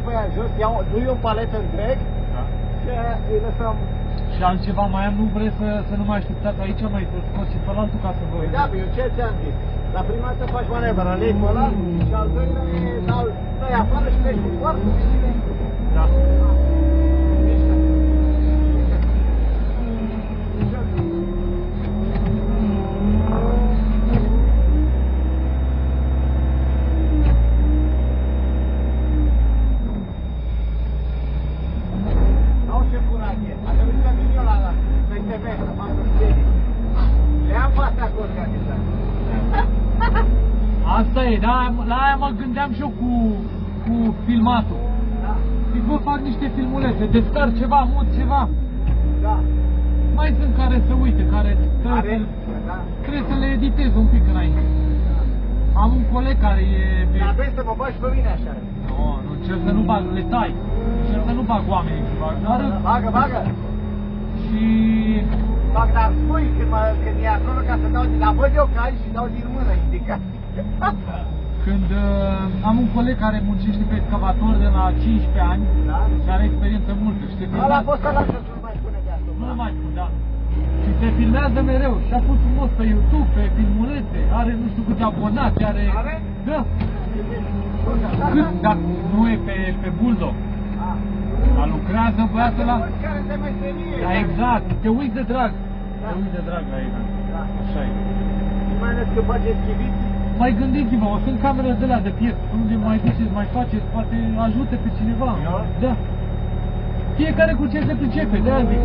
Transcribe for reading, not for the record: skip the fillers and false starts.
pe aia jos, dui un palet întreg și îi lăsăm... Și altceva mai am, nu vreți să nu mai așteptați aici, mai scos și pe altul ca să vă... Da, eu ce ți-am zis? La prima dată faci manevră, lei pe ăla și al doilea dai afară și mergi cu foarte bine. Da. Asta e, la aia mă gândeam și eu cu filmatul. Da. Zic, vă fac niște filmulețe, descarc ceva, mut ceva. Da. Mai sunt care se uite, care trebuie să le editez un pic înainte. Am un coleg care e... Dar vrei să mă bagi pe mine așa? Nu încerc să nu bag, le tai. Încerc să nu bag oamenii să bag, dar... Bagă! Și... Fac, dar spui când e acolo ca să dau din... Dar văd eu că ai și dau din mână indicații. Când am un coleg care muncește pe excavator de la 15 ani, da? Și are experiență multă, și se filmează... Ăla poți să lasă să nu mai pune de asta. Nu mai pun, da. Și se filmează mereu și a pus frumos pe YouTube, pe filmulețe, are nu știu câte abonați, are... Are? Da. Cât, dar nu e pe Bulldog. Dar lucrează băiatul ăla... Care de meserie. Da, exact. Te uiți de drag. Te uiți de drag la ei. Da. Așa e. Mai ales că face schiviți. Mai gândiți-vă, o sunt camere de la de piept, unde mai duceți, mai faceți, poate ajute pe cineva. Da. Fiecare cu ce se pricepe, de-aia zic.